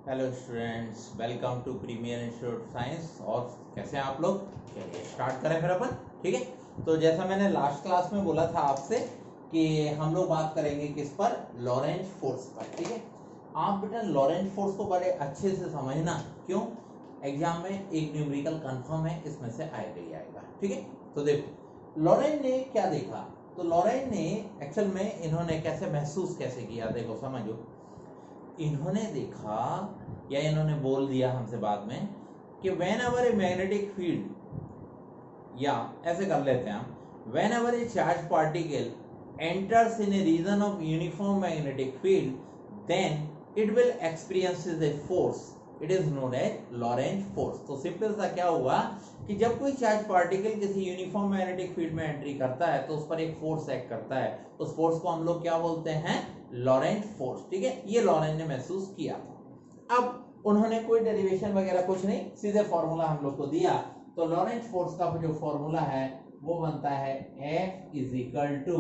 Hello students, welcome to premier institute science. और कैसे हैं आप लोग? चलिए स्टार्ट करें फिर अपन। ठीक है, तो जैसा मैंने लास्ट क्लास में बोला था आपसे कि हम लोग बात करेंगे किस पर, लॉरेंज फोर्स पर। ठीक है, आप बेटा लॉरेंज फोर्स को बड़े अच्छे से समझना। क्यों? एग्जाम में एक न्यूमेरिकल कंफर्म है, इसमें से आएगा ही आएगा। ठीक है, तो देखो लॉरेंज ने क्या देखा। तो लॉरेंज ने एक्चुअल में इन्होंने कैसे महसूस कैसे किया, देखो समझो। इन्होंने देखा या इन्होंने बोल दिया हमसे बाद में कि when ever a magnetic field, या ऐसे कर लेते हैं हम, when ever A charge particle enters in a region of uniform magnetic field, then it will experiences a force. It is known as Lorentz force. तो सिंपल सा क्या हुआ कि जब कोई चार्ज पार्टिकल किसी यूनिफॉर्म मैग्नेटिक फील्ड में entry करता है तो उस पर एक फोर्स एक्ट करता है। उस फोर्स को हम लोग क्या बोलते हैं? Laurent force. ठीक है, ये लॉरेंट ने महसूस किया था। अब उन्होंने कोई डेरिवेशन वगैरह कुछ नहीं, सीधे फॉर्मूला हम लोग को दिया। तो लॉरेंट फोर्स का जो फॉर्मूला है वो बनता है F is equal to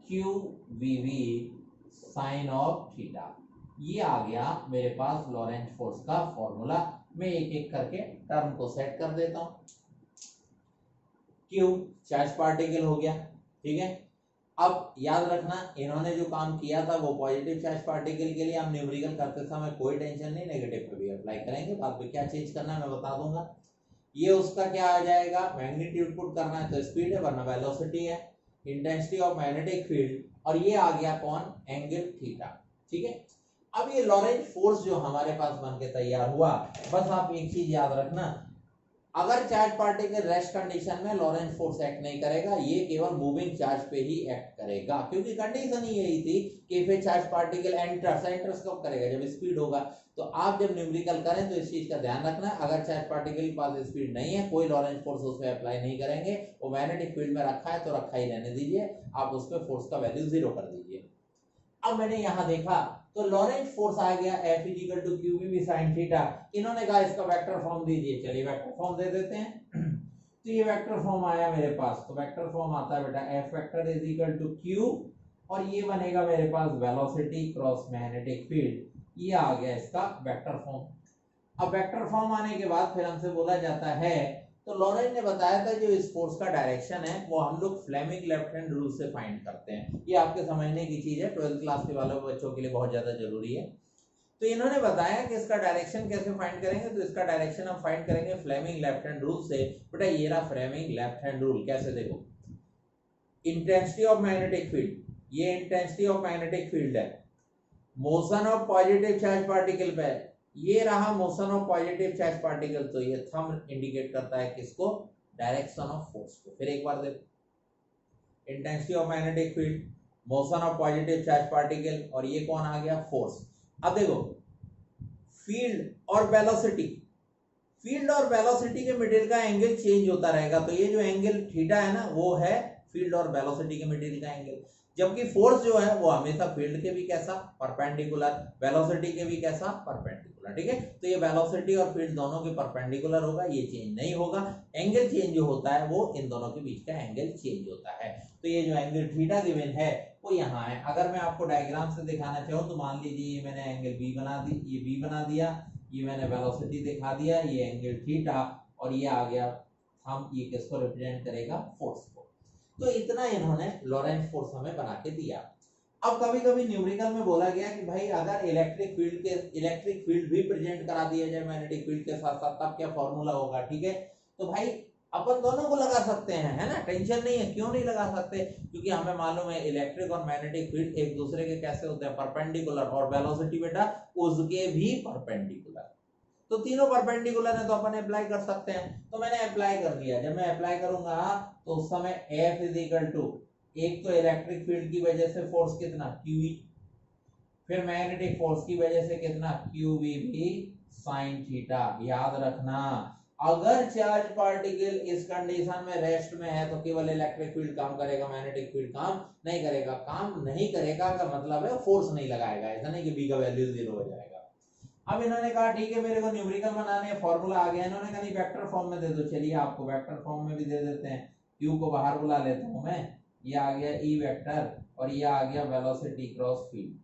Q we we sine of theta. ये आ गया मेरे पास लॉरेंट फोर्स का फॉर्मूला। मैं एक एक करके टर्म को सेट कर देता हूं। क्यू चार्ज पार्टिकल हो गया। ठीक है, अब याद रखना इन्होंने जो काम किया था वो पॉजिटिव चार्ज पार्टिकल के लिए। हम न्यूमेरिकल करते समय कोई टेंशन नहीं, नेगेटिव पे भी अप्लाई करेंगे। बाद में क्या चेंज करना है मैं बता दूंगा। ये उसका क्या आ जाएगा, मैग्नीट्यूड पुट करना है तो स्पीड है, वरना वेलोसिटी है, इंटेंसिटी ऑफ मैग्नेटिक फील्ड, और ये आ गया कौन? Angle theta. ठीक है, अब ये लॉरेंट फोर्स जो हमारे पास बन के तैयार हुआ, बस आप एक चीज याद रखना, अगर चार्ज पार्टिकल रेस्ट कंडीशन में लॉरेंट फोर्स एक्ट नहीं करेगा, ये केवल मूविंग चार्ज पे ही एक्ट करेगा। क्योंकि कंडीशन ही यही थी कि if A charge particle enters कब करेगा? जब स्पीड होगा। तो आप जब न्यूमेरिकल करें तो इस चीज का ध्यान रखना, अगर चार्ज पार्टिकल के पास स्पीड नहीं है, कोई लॉरेंट फोर्स उस पर अप्लाई नहीं करेंगे, वो मैग्नेटिक फील्ड में रखा है तो रखा ही रहने दीजिए, आप उस पर फोर्स का वैल्यू 0 कर दीजिए। अब मैंने यहां देखा तो लॉरेंट फोर्स आ गया F is equal to Q V sine theta. इन्होंने कहा इसका वेक्टर फॉर्म दीजिए, चलिए वेक्टर फॉर्म दे देते हैं। तो ये वेक्टर फॉर्म आया मेरे पास। तो वेक्टर फॉर्म आता है बेटा F vector is equal to Q, और ये बनेगा मेरे पास वेलोसिटी क्रॉस मैग्नेटिक फील्ड। ये आ गया इसका वेक्टर फॉर्म। अब वेक्टर फॉर्म आने के बाद फिर हमसे बोला जाता है, तो लॉरेंट ने बताया था जो इस फोर्स का डायरेक्शन है वो हम लोग फ्लेमिंग लेफ्ट हैंड रूल से फाइंड करते हैं। ये आपके समझने की चीज है, 12th क्लास के वालों बच्चों के लिए बहुत ज्यादा जरूरी है। तो इन्होंने बताया कि इसका डायरेक्शन कैसे फाइंड करेंगे। तो इसका डायरेक्शन हम फाइंड करेंगे फ्लेमिंग लेफ्ट हैंड रूल से। बेटा ये रहा फ्लेमिंग लेफ्ट हैंड रूल। कैसे? देखो, इंटेंसिटी ऑफ मैग्नेटिक फील्ड, ये इंटेंसिटी ऑफ मैग्नेटिक फील्ड है, motion of positive charge particle पे, ये रहा motion of positive charge particle. तो ये थंब इंडिकेट करता है किसको? डायरेक्शन ऑफ फोर्स को। फिर एक बार देखो, intensity of magnetic field, motion of positive charge particle, और ये कौन आ गया? फोर्स। अब देखो फील्ड और वेलोसिटी, फील्ड और वेलोसिटी के मिडिल का एंगल चेंज होता रहेगा। तो ये जो एंगल थीटा है ना, वो है फील्ड और वेलोसिटी के मिडिल का एंगल। जबकि फोर्स जो है वो हमेशा फील्ड के भी कैसा? परपेंडिकुलर, वेलोसिटी के भी कैसा? परपेंडिकुलर। ठीक है, तो ये वेलोसिटी और फील्ड दोनों के परपेंडिकुलर होगा, ये चेंज नहीं होगा। एंगल चेंज जो होता है वो इन दोनों के बीच का एंगल चेंज होता है। तो ये जो एंगल थीटा गिवन है वो यहाँ है। अगर मैं आपको डायग्राम से दिखाना चाहूँ तो मान लीजिए ये मैंने एंगल बी बना दी, ये बी बना दिया, ये मैंने वेलोसिटी दिखा दिया, ये एंगल थीटा, और ये आ गया हम, ये किसको रिप्रेजेंट करेगा? फोर्स को। तो इतना इन्होंने लॉरेंट फोर्स हमें बना के दिया। अब कभी कभी न्यूमेरिकल में बोला गया कि भाई अगर इलेक्ट्रिक फील्ड भी प्रेजेंट करा दिया जाए मैग्नेटिक फील्ड के साथ साथ, तब क्या फॉर्मूला होगा? ठीक है, तो भाई अपन दोनों को लगा सकते हैं, है ना, टेंशन नहीं है। क्यों नहीं लगा सकते? क्योंकि हमें मालूम है इलेक्ट्रिक और मैग्नेटिक फील्ड एक दूसरे के कैसे होते हैं? परपेंडिकुलर। और वेलोसिटी बेटा उसके भी परपेंडिकुलर। तो तीनों परपेंडिकुलर है तो अपन अप्लाई कर सकते हैं। तो मैंने अप्लाई कर दिया। जब मैं अप्लाई करूंगा तो उस समय F इज इक्वल टू, एक तो इलेक्ट्रिक फील्ड की वजह से फोर्स कितना? QE, फिर मैग्नेटिक फोर्स की वजह से कितना? QVB sine theta. याद रखना, अगर चार्ज पार्टिकल इस कंडीशन में रेस्ट में है तो केवल इलेक्ट्रिक फील्ड काम करेगा, मैग्नेटिक फील्ड काम नहीं करेगा। काम नहीं करेगा का मतलब है फोर्स नहीं लगाएगा, ऐसा नहीं कि B का वैल्यू 0 हो जाएगा। अब इन्होंने कहा ठीक है मेरे को न्यूमेरिकल बनाने हैं, फॉर्मूला आ गया। इन्होंने कहा नहीं वेक्टर फॉर्म में दे दो। चलिए आपको वेक्टर फॉर्म में भी दे देते हैं। Q को बाहर बुला लेता हूं मैं, ये आ गया E वेक्टर, और ये आ गया वेलोसिटी क्रॉस फील्ड।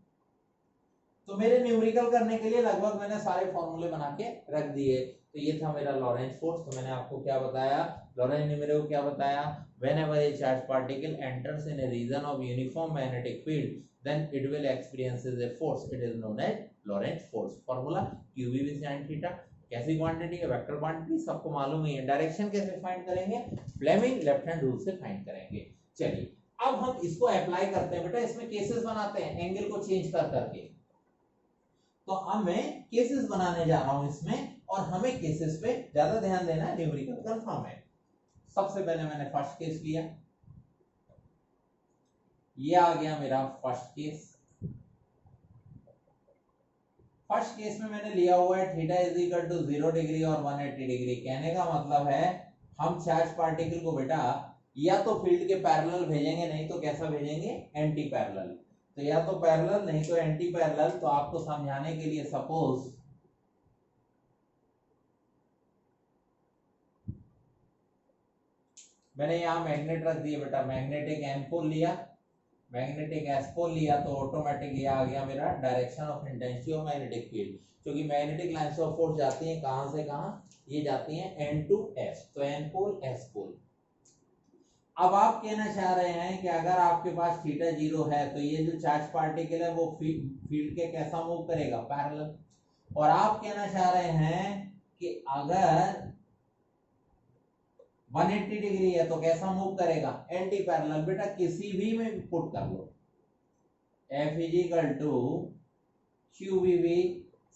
तो मेरे न्यूमेरिकल करने के लिए लगभग मैंने सारे फॉर्मूले बना के रख दिए। तो ये था मेरा लॉरेंज फोर्स। तो मैंने आपको क्या बताया, लॉरेंज न्यूमेरिकल को क्या बताया, whenever a charged particle enters in a region of uniform magnetic field then it will experiences a force, it is known as Lorentz force। Formula QV sin theta, कैसी quantity है, vector quantity, सबको मालूम ही है। Direction कैसे find करेंगे, Fleming left hand rule से find करेंगे। चलिए अब हम इसको अप्लाई करते हैं बेटा, इसमें केसेस बनाते हैं एंगल को चेंज कर करके। तो अब मैं केसेस बनाने जा रहा हूं इसमें, और हमें केसेस पे ज्यादा ध्यान देना है, न्यूमेरिकल कंफर्म है। सबसे पहले मैंने फर्स्ट केस लिया, ये आ गया मेरा फर्स्ट केस। फर्स्ट केस में मैंने लिया हुआ है theta is equal to 0 degree और 180 डिग्री। कहने का मतलब है हम चार्ज पार्टिकल को बेटा या तो फील्ड के पैरेलल भेजेंगे, नहीं तो कैसा भेजेंगे, एंटी पैरेलल। तो या तो पैरेलल नहीं तो एंटी पैरेलल। तो आपको समझाने के लिए सपोज मैंने यहाँ मैग्नेट रख दिया बेटा, मैग्नेटिक एनपोल लिया, मैग्नेटिक एसपोल लिया, तो ऑटोमेटिक ये आ गया मेरा direction of intensity of magnetic field. क्योंकि मैग्नेटिक लाइंस ऑफ फोर्स जाती हैं कहां से कहां, ये जाती हैं एन टू एस, तो एन पोल एस पोल। अब आप कहना चाह रहे हैं कि अगर आपके पास थीटा 0 है तो ये जो चार्ज पार्टिकल है वो फील्ड के कैसा मूव करेगा, पैरेलल। और आप कहना चाह रहे हैं कि अगर 180 डिग्री है तो कैसा मूव करेगा, एंटी पैरेलल। बेटा किसी भी में पुट कर लो, F is equal to QVV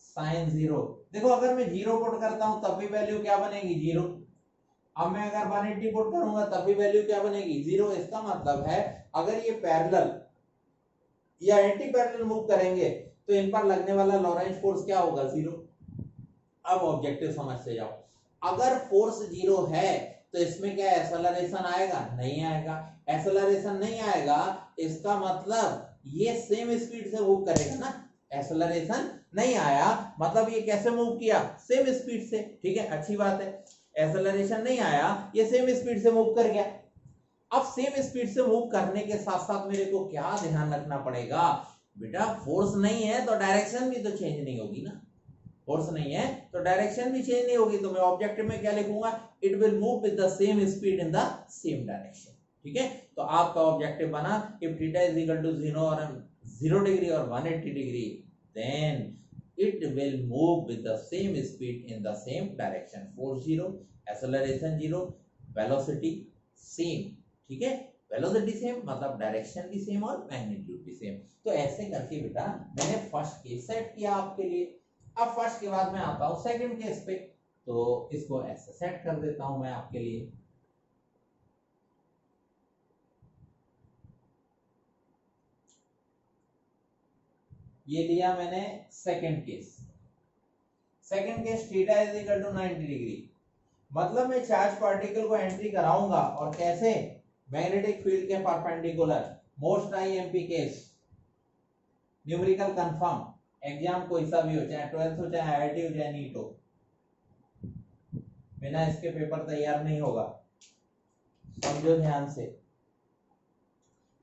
sin 0। देखो अगर मैं 0 पुट करता हूं तब भी वैल्यू क्या बनेगी, 0। अब मैं अगर 180 पुट करूंगा तब भी वैल्यू क्या बनेगी, 0। इसका मतलब है अगर ये पैरेलल या एंटी पैरेलल मूव करेंगे तो इन पर लगने वाला लॉरेंज फोर्स क्या होगा, 0। अब ऑब्जेक्टिव समझते जाओ, अगर फोर्स 0 है तो इसमें क्या एक्सेलरेशन आएगा, नहीं आएगा। एक्सेलरेशन नहीं आएगा इसका मतलब ये सेम स्पीड से मूव करेगा ना। एक्सेलरेशन नहीं आया मतलब ये कैसे मूव किया, सेम स्पीड से, ठीक है, अच्छी बात है। एक्सेलरेशन नहीं आया, ये सेम स्पीड से मूव कर गया। अब सेम स्पीड से मूव करने के साथ साथ मेरे को क्या ध्यान रखना पड़ेगा, बेटा फोर्स नहीं है तो डायरेक्शन भी तो चेंज नहीं होगी ना। फोर्स नहीं है तो डायरेक्शन भी चेंज नहीं होगी। तो मैं ऑब्जेक्टिव में क्या लिखूंगा, it will move with the same speed in the same direction. ठीक है, तो आपका ऑब्जेक्टिव बना if theta is equal to 0 degree और 180 degree then it will move with the same speed in the same direction. Force 0, acceleration 0, velocity same. ठीक है, velocity same मतलब direction भी सेम और मैग्नीट्यूड भी सेम। तो ऐसे करके बेटा मैंने फर्स्ट केस सेट किया आपके लिए। अब फर्स्ट के बाद मैं आता हूं सेकंड केस पे, तो इसको ऐसे सेट कर देता हूं मैं आपके लिए। ये लिया मैंने second case. Second case theta is equal to 90 degree, मतलब मैं चार्ज पार्टिकल को एंट्री कराऊंगा और कैसे, मैग्नेटिक फील्ड के perpendicular. Most IMP case, numerical confirm, exam कोई सा भी हो, चाहे 12th हो, चाहे आईआईटी हो, चाहे नीट हो, बिना इसके पेपर तैयार नहीं होगा, समझो ध्यान से।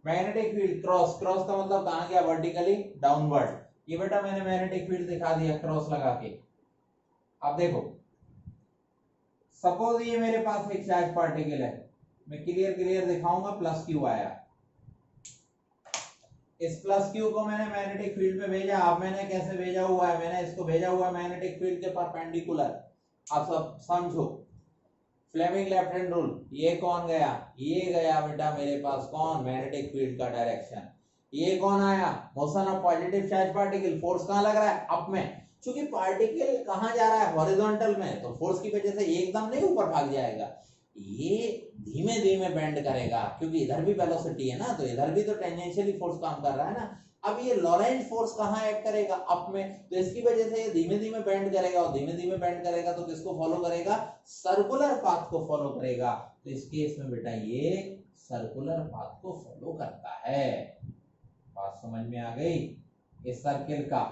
मैग्नेटिक फील्ड क्रॉस, क्रॉस का मतलब कहां गया, वर्टिकली डाउनवर्ड। ये बेटा मैंने मैग्नेटिक फील्ड दिखा दिया क्रॉस लगा के। अब देखो सपोज ये मेरे पास एक चार्ज पार्टिकल है, मैं क्लियर दिखाऊंगा, प्लस क्यू आया। इस प्लस क्यू को मैंने मैग्नेटिक फील्ड में भेजा। अब मैंने कैसे भेजा हुआ है, मैंने इसको भेजा हुआ है मैग्नेटिक फील्ड के परपेंडिकुलर। आप सब समझो, फ्लेमिंग लेफ्ट हैंड रूल। ये कौन गया, ये गया बेटा मेरे पास कौन, मैग्नेटिक फील्ड का डायरेक्शन। ये कौन आया, motion of positive charge particle. Force कहां लग रहा है, अप में। क्योंकि पार्टिकल कहां जा रहा है, हॉरिजॉन्टल में, तो फोर्स की वजह से एकदम नहीं ऊपर भाग जाएगा, ये धीमे धीमे बेंड करेगा। क्योंकि इधर भी वेलोसिटी है ना, तो इधर भी तो टेंजेंशियली फोर्स काम कर रहा है ना। अब ये लॉरेंज फोर्स कहां एक्ट करेगा, अप में, तो इसकी वजह से ये धीमे धीमे बेंड करेगा, और धीमे धीमे बेंड करेगा तो किसको फॉलो करेगा, सर्कुलर पाथ को फॉलो करेगा। तो इस केस में बेटा ये सर्कुलर पाथ को फॉलो करता है। बात समझ में आ गई। इस सर्किल का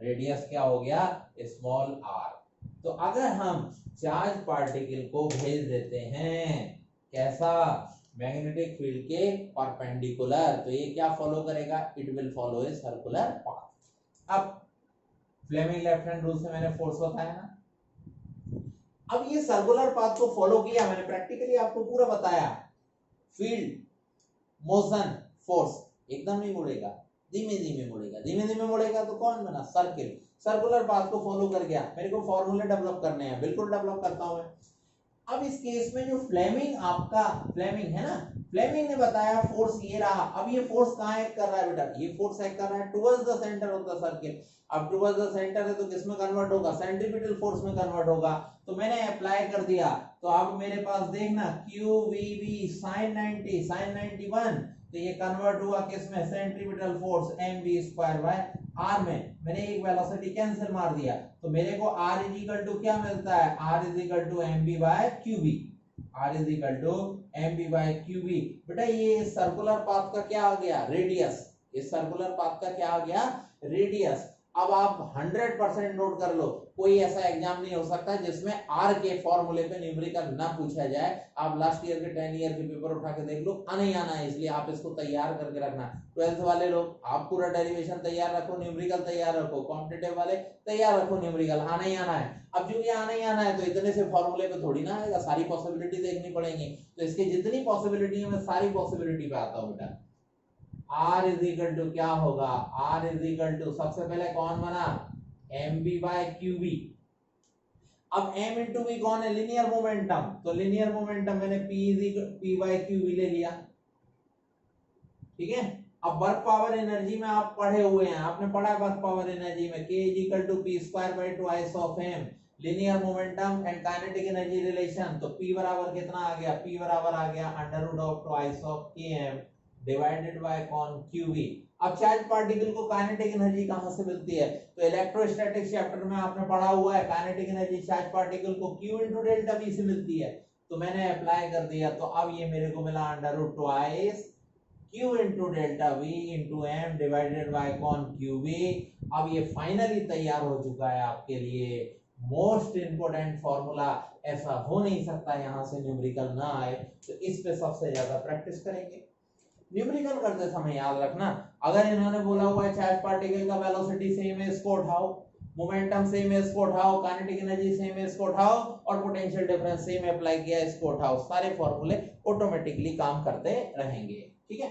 रेडियस क्या हो गया, स्मॉल आर। तो अगर हम चार्ज पार्टिकल को भेज देते हैं कैसा, मैग्नेटिक फील्ड के परपेंडिकुलर, तो ये क्या फॉलो करेगा, it will follow a circular path. अब फ्लेमिंग लेफ्ट हैंड रूल से मैंने फोर्स बताया ना। अब ये सर्कुलर पाथ को फॉलो किया मैंने, प्रैक्टिकली आपको पूरा बताया। फील्ड, मोशन, फोर्स, एकदम नहीं मुड़ेगा, धीमे धीमे मुड़ेगा। धीमे धीमे मुड़ेगा तो कौन बना, सर्किल। सर्कुलर पाथ को फॉलो कर गया। मेरे को फॉर्मूले डेवलप करने हैं, बिल्कुल डेवलप करता हूं मैं। अब इस केस में जो फ्लेमिंग आपका, फ्लेमिंग है ना, फ्लेमिंग ने बताया फोर्स ये रहा। अब ये फोर्स कहां एक्ट कर रहा है बेटा, ये फोर्स एक्ट कर रहा है towards the centre of the circle. अब टुवर्ड्स द सेंटर है तो किस में कन्वर्ट होगा, सेंट्रीपिटल फोर्स में कन्वर्ट होगा। तो मैंने अप्लाई कर दिया, तो अब मेरे पास देखना q we we sine 90 sine 91, तो ये कन्वर्ट हुआ किस में, centripetal force m v square by r में। मैंने एक वेलोसिटी कैंसिल मार दिया, तो मेरे को r इज इक्वल टू क्या मिलता है, r is equal to m b by q b. r is equal to m b by q b. बेटा ये सर्कुलर पाथ का क्या आ गया, रेडियस। ये सर्कुलर पाथ का क्या आ गया, रेडियस। अब आप 100% नोट कर लो, कोई ऐसा एग्जाम नहीं हो सकता जिसमें r के फॉर्मूले पे न्यूमेरिकल ना पूछा जाए। आप लास्ट ईयर के 10 ईयर के पेपर उठा के देख लो, आना ही आना है, इसलिए आप इसको तैयार करके रखना। 12th वाले लोग आप पूरा डेरिवेशन तैयार रखो, न्यूमेरिकल तैयार रखो, कॉम्पिटिटिव वाले तैयार रखो, न्यूमेरिकल आना ही आना है। अब जो ये आना ही आना है तो इतने से फॉर्मूले पे थोड़ी ना आएगा, सारी पॉसिबिलिटी देखनी पड़ेगी। तो इसकी जितनी पॉसिबिलिटी है मैं सारी पॉसिबिलिटी पे आता हूँ बेटा। R इज इक्वल टू क्या होगा, R इज इक्वल टू सबसे पहले कौन बना, m b by q b. अब m इंटू बी कौन है, लिनियर मोमेंटम। तो लिनियर मोमेंटम मैंने p बाय क्यू बी ले लिया, ठीक है। अब वर्क पावर एनर्जी में आप पढ़े हुए हैं, आपने पढ़ा है वर्क पावर एनर्जी में k is equal to p square by 2s of m, linear momentum and kinetic energy relation. तो p बराबर कितना आ गया, p बराबर आ गया under root of 2s of km divided by कौन, qv। अब चार्ज पार्टिकल को काइनेटिक एनर्जी कहां से मिलती है, तो इलेक्ट्रोस्टैटिक्स चैप्टर में आपने पढ़ा हुआ है, काइनेटिक एनर्जी चार्ज पार्टिकल को q इनटू डेल्टा v से मिलती है। तो मैंने अप्लाई कर दिया, तो अब ये मेरे को मिला under root 2s q into delta v into m divided by कौन, qv। अब ये फाइनली तैयार हो चुका है आपके लिए मोस्ट इंपोर्टेंट फॉर्मूला। ऐसा हो नहीं सकता यहां से न्यूमेरिकल ना आए, तो इस पे सबसे ज्यादा प्रैक्टिस करेंगे। न्यूमेरिकल करते समय याद रखना, अगर इन्होंने बोला हुआ है चार्ज पार्टिकल का वेलोसिटी सेम है इसको उठाओ, मोमेंटम सेम है इसको उठाओ, काइनेटिक एनर्जी सेम है इसको उठाओ, और पोटेंशियल डिफरेंस सेम अप्लाई किया इसको उठाओ, सारे फॉर्मूले ऑटोमेटिकली काम करते रहेंगे, ठीक है।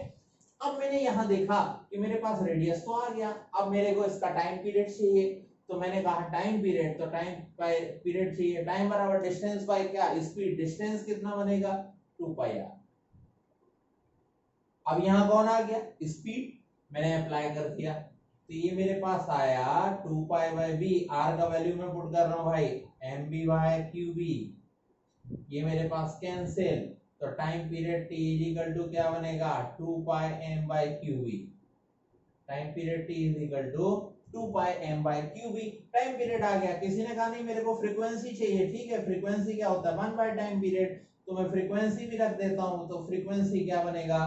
अब मैंने यहां देखा कि मेरे पास रेडियस तो आ गया, अब मेरे को इसका टाइम पीरियड चाहिए। तो मैंने कहा टाइम पीरियड, तो टाइम पीरियड चाहिए, टाइम बराबर डिस्टेंस बाय क्या, स्पीड। डिस्टेंस कितना बनेगा, 2 पाई आर। अब यहां कौन आ गया, स्पीड, मैंने अप्लाई कर दिया, तो ये मेरे पास आया 2 पाई बाय बी। आर का वैल्यू मैं पुट कर रहा हूं भाई, m b by q b. ये मेरे पास कैंसिल, तो time period t is equal to क्या बनेगा, 2 pi m by q b. Time period t is equal to 2 pi m by q b. Time period आ गया। किसी ने कहा नहीं मेरे को फ्रीक्वेंसी चाहिए, ठीक है, फ्रीक्वेंसी क्या होता है, 1 बाय टाइम पीरियड, तो मैं फ्रीक्वेंसी भी रख देता हूं। तो फ्रीक्वेंसी क्या बनेगा,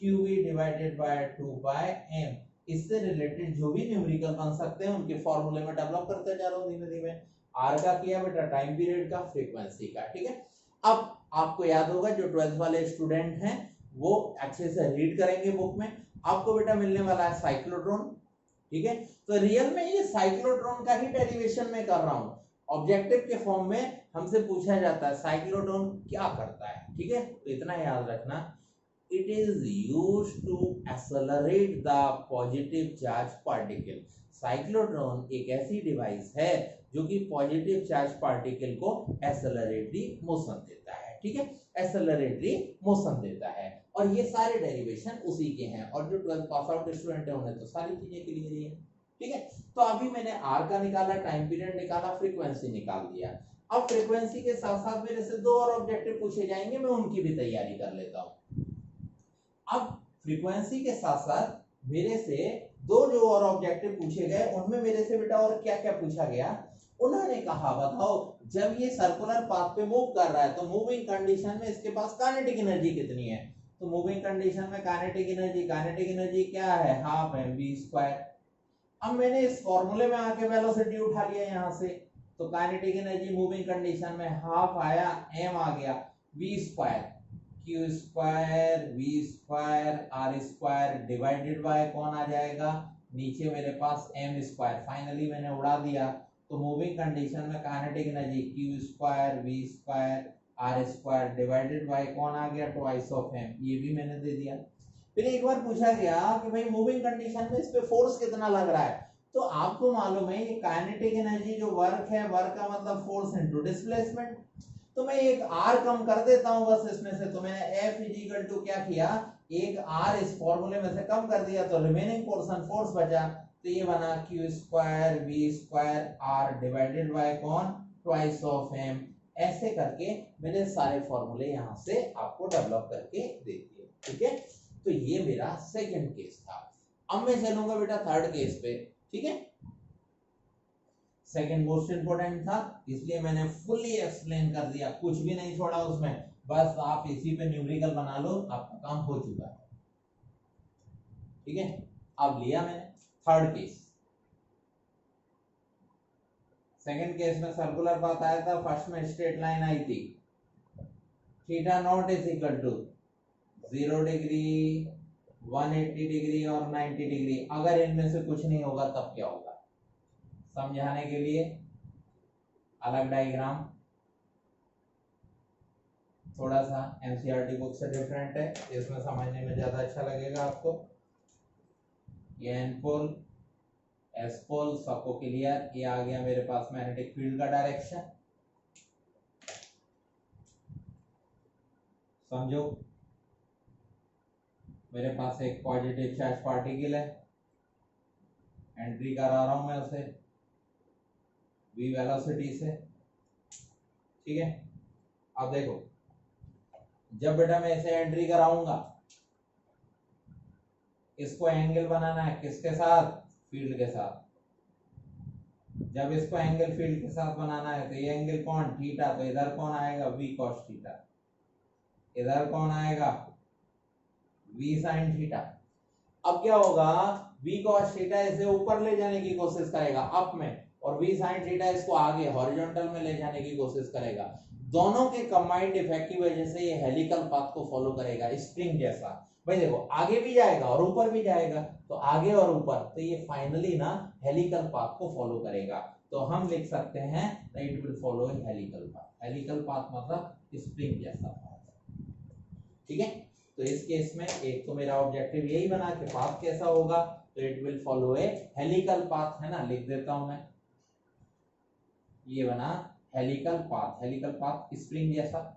qv divided by 2 pi m। इससे रिलेटेड जो भी न्यूमेरिकल बन सकते हैं उनके फॉर्मूले में डेवलप करते जा रहा हूं धीमे धीमे। r का किया बेटा, टाइम पीरियड का, फ्रीक्वेंसी का, ठीक है। अब आपको याद होगा जो 12th वाले स्टूडेंट हैं वो अच्छे से रीड करेंगे बुक में, आपको बेटा मिलने वाला है साइक्लोट्रॉन, ठीक है। तो रियल में ये साइक्लोट्रॉन का ही डेरिवेशन में कर रहा हूं, ऑब्जेक्टिव के फॉर्म में हमसे पूछा जाता है साइक्लोट्रॉन क्या करता है, ठीक है। तो इतना याद रखना, it is used to accelerate the positive charge particle। Cyclotron एक ऐसी डिवाइस है जो कि पॉजिटिव चार्ज पार्टिकल को एक्सेलरेटरी मोशन देता है, ठीक है, एक्सेलरेटरी मोशन देता है। और ये सारे डेरिवेशन उसी के हैं, और जो 12th पास आउट स्टूडेंट है उन्हें तो सारी चीजें क्लियर ही है, ठीक है। तो अभी मैंने आर का निकाला, टाइम पीरियड निकाला, फ्रीक्वेंसी निकाल दिया। अब फ्रीक्वेंसी के साथ साथ मेरे से 2 और ऑब्जेक्टिव पूछे जाएंगे, मैं उनकी भी तैयारी कर लेता हूं। अब फ्रीक्वेंसी के साथ साथ मेरे से 2 जो और ऑब्जेक्टिव पूछे गए, उनमें मेरे से बेटा और क्या क्या पूछा गया, उन्होंने कहा बताओ जब ये सर्कुलर पाथ पे मूव कर रहा है तो मूविंग कंडीशन में इसके पास काइनेटिक एनर्जी कितनी है। तो मूविंग कंडीशन में काइनेटिक एनर्जी क्या है, हाफ एम बी स्क्वायर। अब मैंने इस फॉर्मूले में आके वेलोसिटी उठा लिया यहां से, तो काइनेटिक एनर्जी मूविंग कंडीशन में हाफ आया, एम आ गया, v square, q square v square r square divided by कौन आ जाएगा, नीचे मेरे पास m स्क्वायर, फाइनली मैंने उड़ा दिया। तो मूविंग कंडीशन में kinetic energy q square v square r square divided by कौन आ गया, ट्वाइस ऑफ m, ये भी मैंने दे दिया। फिर एक बार पूछा गया कि भाई मूविंग कंडीशन में इस पे फोर्स कितना लग रहा है, तो आपको मालूम है ये काइनेटिक एनर्जी जो वर्क है, वर्क का मतलब फोर्स इनटू डिस्प्लेसमेंट, तो मैं एक r कम कर देता हूं बस इसमें से। तो मैंने F इक्वल टू क्या किया, एक r इस फॉर्मूले में से कम कर दिया, तो रिमेनिंग पोर्शन फोर्स बचा, तो ये बना q square v square r divided by कौन, ट्वाइस ऑफ m। ऐसे करके मैंने सारे फॉर्मूले यहां से आपको डेवलप करके दे दिए, ठीक है। तो ये मेरा सेकंड केस था। अब मैं चलूंगा बेटा थर्ड केस पे, ठीक है। सेकंड मोस्ट इंपोर्टेंट था, इसलिए मैंने फुल्ली एक्सप्लेन कर दिया, कुछ भी नहीं छोड़ा उसमें, बस आप इसी पे न्यूमेरिकल बना लो, आपका काम हो चुका है, ठीक है। अब लिया मैंने थर्ड केस। सेकंड केस में सर्कुलर पाथ आया था, फर्स्ट में स्ट्रेट लाइन आई थी, theta not is equal to 0 degree, 180 degree और 90 डिग्री। अगर इनमें से कुछ नहीं होगा तब क्या होगा, समझाने के लिए अलग डायग्राम, थोड़ा सा एनसीईआरटी बुक से डिफरेंट है, इसमें समझने में ज्यादा अच्छा लगेगा आपको। ये एन पोल एस पोल सबको क्लियर, ये आ गया मेरे पास मैग्नेटिक फील्ड का डायरेक्शन, समझो। मेरे पास एक पॉजिटिव चार्ज पार्टिकल है, एंट्री करा रहा हूं मैं उसे v वेलोसिटी से, ठीक है। अब देखो, जब बेटा मैं इसे एंट्री कराऊंगा, इसको एंगल बनाना है किसके साथ, फील्ड के साथ। जब इसको एंगल फील्ड के साथ बनाना है तो ये एंगल कौन, थीटा, तो इधर कौन आएगा, v cos थीटा, इधर कौन आएगा, v sin थीटा। अब क्या होगा, v cos थीटा इसे ऊपर ले जाने की कोशिश करेगा अप में, और v sin थीटा इसको आगे हॉरिजॉन्टल में ले जाने की कोशिश करेगा। दोनों के कंबाइंड इफेक्ट की वजह से ये हेलिकल पाथ को फॉलो करेगा, स्प्रिंग जैसा। भाई देखो, आगे भी जाएगा और ऊपर भी जाएगा, तो आगे और ऊपर, तो ये फाइनली ना हेलिकल पाथ को फॉलो करेगा। तो हम लिख सकते हैं it will follow helical path. Helical path मतलब स्प्रिंग जैसा पाथ, ठीक है। तो इस केस में एक तो मेरा ऑब्जेक्टिव यही बना कि पाथ कैसा होगा, तो it will follow A helical path, है ना, लिख देता हूं मैं, ये बना helical path. Helical path spring जैसा।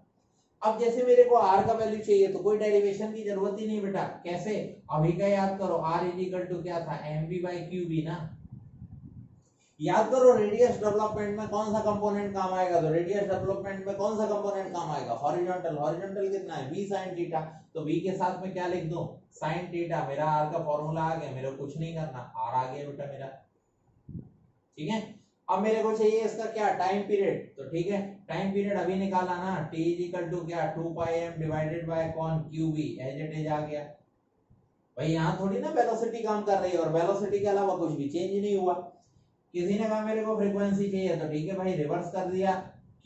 अब जैसे मेरे को r का वैल्यू चाहिए, तो कोई डेरिवेशन की जरूरत ही नहीं बेटा। कैसे, अभी का याद करो, r इक्वल टू क्या था, mv बाई qb ना। याद करो, रेडियस डेवलपमेंट में कौन सा कंपोनेंट काम आएगा, तो रेडियस डेवलपमेंट में कौन सा कंपोनेंट काम आएगा, हॉरिजॉन्टल। हॉरिजॉन्टल कितना है, v sin थीटा, तो v के साथ में क्या लिख दूं, sin थीटा। मेरा r का फॉर्मूला आ गया, मेरे को कुछ नहीं करना, r आ गया बेटा मेरा, ठीक है। अब मेरे को चाहिए इसका क्या, टाइम पीरियड, तो ठीक है, टाइम पीरियड अभी निकाला ना, t इक्वल टू क्या, 2 पाई m डिवाइडेड बाय कौन, qb, एज इट इज आ गया। भाई यहाँ थोड़ी ना वेलोसिटी काम कर रही है, और वेलोसिटी के अलावा कुछ भी चेंज नहीं हुआ। किसी ने कहा मेरे को फ्रीक्वेंसी चाहिए, तो ठीक है भाई, रिवर्स कर दिया,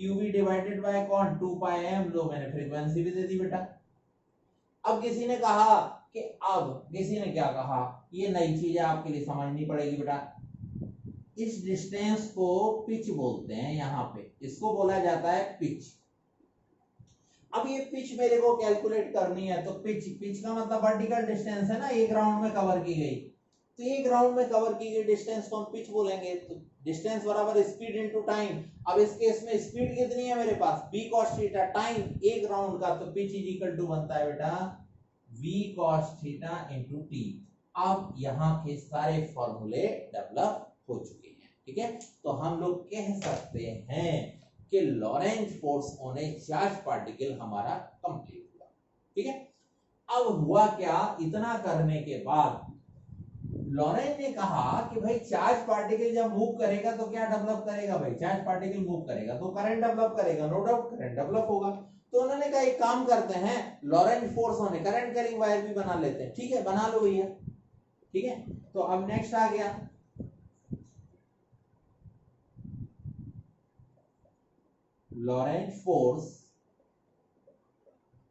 qb डिवाइडेड बाय कौन, 2 पाई m, लो मैंने फ्रीक्वेंसी भी दे दी बेटा। अब किसी ने कहा कि, अब किसी ने क्या कहा, ये नई चीज है आपके लिए, समझनी पड़ेगी बेटा। इस डिस्टेंस को पिच बोलते हैं, यहाँ पे इसको बोला जाता है पिच। अब ये पिच मेरे को कैलकुलेट करनी है, तो पिच, पिच का मतलब वर्टिकल डिस्टेंस है ना, एक राउंड में कवर की गई, तो एक राउंड में कवर की गई डिस्टेंस को हम पिच बोलेंगे। तो डिस्टेंस बराबर स्पीड इनटू टाइम। अब इस केस में स्पीड कितनी है मेरे पास, v cos थीटा, टाइम एक राउंड का, तो पिच इज इक्वल टू बनता है बेटा v cos theta into t। अब यहाँ के सारे फॉर्मूले डेवलप हो चुके हैं, ठीक है। तो हम लोग कह सकते हैं कि Laurent force on A charge particle हमारा कंप्लीट हुआ, ठीक है। अब हुआ क्या, इतना करने के बाद लॉरेंट ने कहा कि भाई चार्ज पार्टिकल जब मूव करेगा तो क्या डेवलप करेगा, भाई चार्ज पार्टिकल मूव करेगा तो करंट डेवलप करेगा, नो डाउट करंट डेवलप होगा। तो उन्होंने कहा एक काम करते हैं, Laurent force on a current carrying wire भी बना लेते हैं, ठीक है, बना लो भैया, ठीक है। तो अब नेक्स्ट आ गया, Laurent force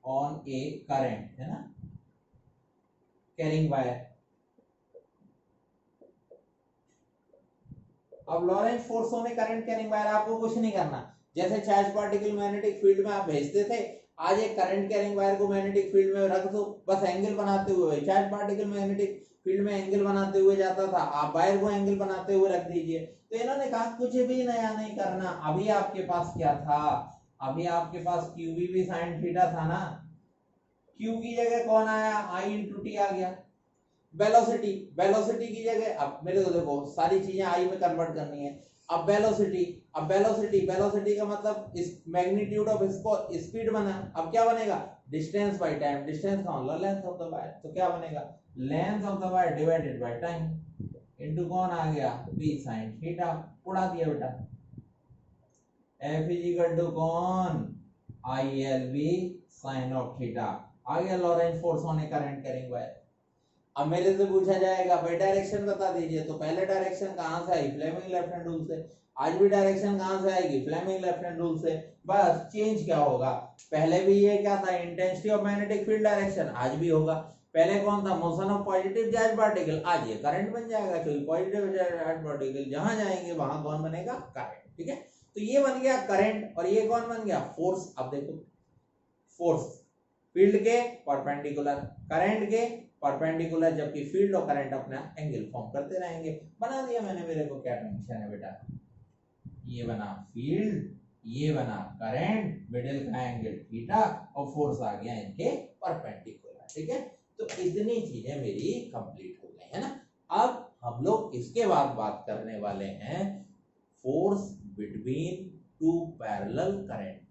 on a current, है ना, कैरिंग वायर। अब लॉरेंज फोर्स होने करंट कैरिंग वायर, आपको कुछ नहीं करना, जैसे चार्ज पार्टिकल मैग्नेटिक फील्ड में आप भेजते थे, आज एक करंट कैरिंग वायर को मैग्नेटिक फील्ड में रख दो, बस एंगल बनाते हुए, चार्ज पार्टिकल मैग्नेटिक फील्ड में एंगल बनाते हुए जाता था, आप वायर को एंगल बनाते हुए रख दीजिए। तो इन्होंने कहा कुछ भी नया नहीं करना। अभी आपके पास क्या था, अभी आपके पास क्यूबी भी साइन थीटा था ना, क्यू की जगह कौन आया, आई इंटू टी आ गया। वेलोसिटी, वेलोसिटी की जगह, अब मेरे को देखो सारी चीजें आई में कन्वर्ट करनी है। अब वेलोसिटी, अब वेलोसिटी, वेलोसिटी का मतलब इस मैग्नीट्यूड ऑफ स्पीड बना, अब क्या बनेगा, डिस्टेंस बाय टाइम, डिस्टेंस का मतलब लेंथ ऑफ द वायर, तो क्या बनेगा, length of the wire divided by time into कौन आ गया, p sin थीटा, उड़ा दिया बेटा। F इज इक्वल टू कौन, ILV sin ऑफ थीटा, आ गया Lorentz force on a current carrying wire. अब मेरे से पूछा जाएगा भाई डायरेक्शन बता दीजिए, तो पहले डायरेक्शन कहां से आई, फ्लेमिंग लेफ्ट हैंड रूल से, आज भी डायरेक्शन कहां से आएगी, फ्लेमिंग लेफ्ट हैंड रूल से। बस चेंज क्या होगा, पहले भी ये क्या था, intensity of magnetic field direction, आज भी होगा। पहले कौन था, motion of positive charge particle, आज ये करंट बन जाएगा, क्योंकि पॉजिटिव चार्ज पार्टिकल जहां जाएंगे वहां कौन बनेगा, करंट। ठीक है, तो ये बन गया करंट, और ये कौन बन गया, फोर्स। अब देखो फोर्स फील्ड के परपेंडिकुलर, करंट के परपेंडिकुलर, जबकि फील्ड और करंट अपना एंगल फॉर्म करते रहेंगे। बना दिया मैंने, मेरे को क्या टेंशन है बेटा, ये बना फील्ड, ये बना करंट, मिडिल का एंगल थीटा, और फोर्स आ गया इनके परपेंडिकुलर। ठीक है, तो इतनी चीजें मेरी कंप्लीट हो गई है ना। अब हम लोग इसके बाद बात करने वाले हैं force between two parallel current.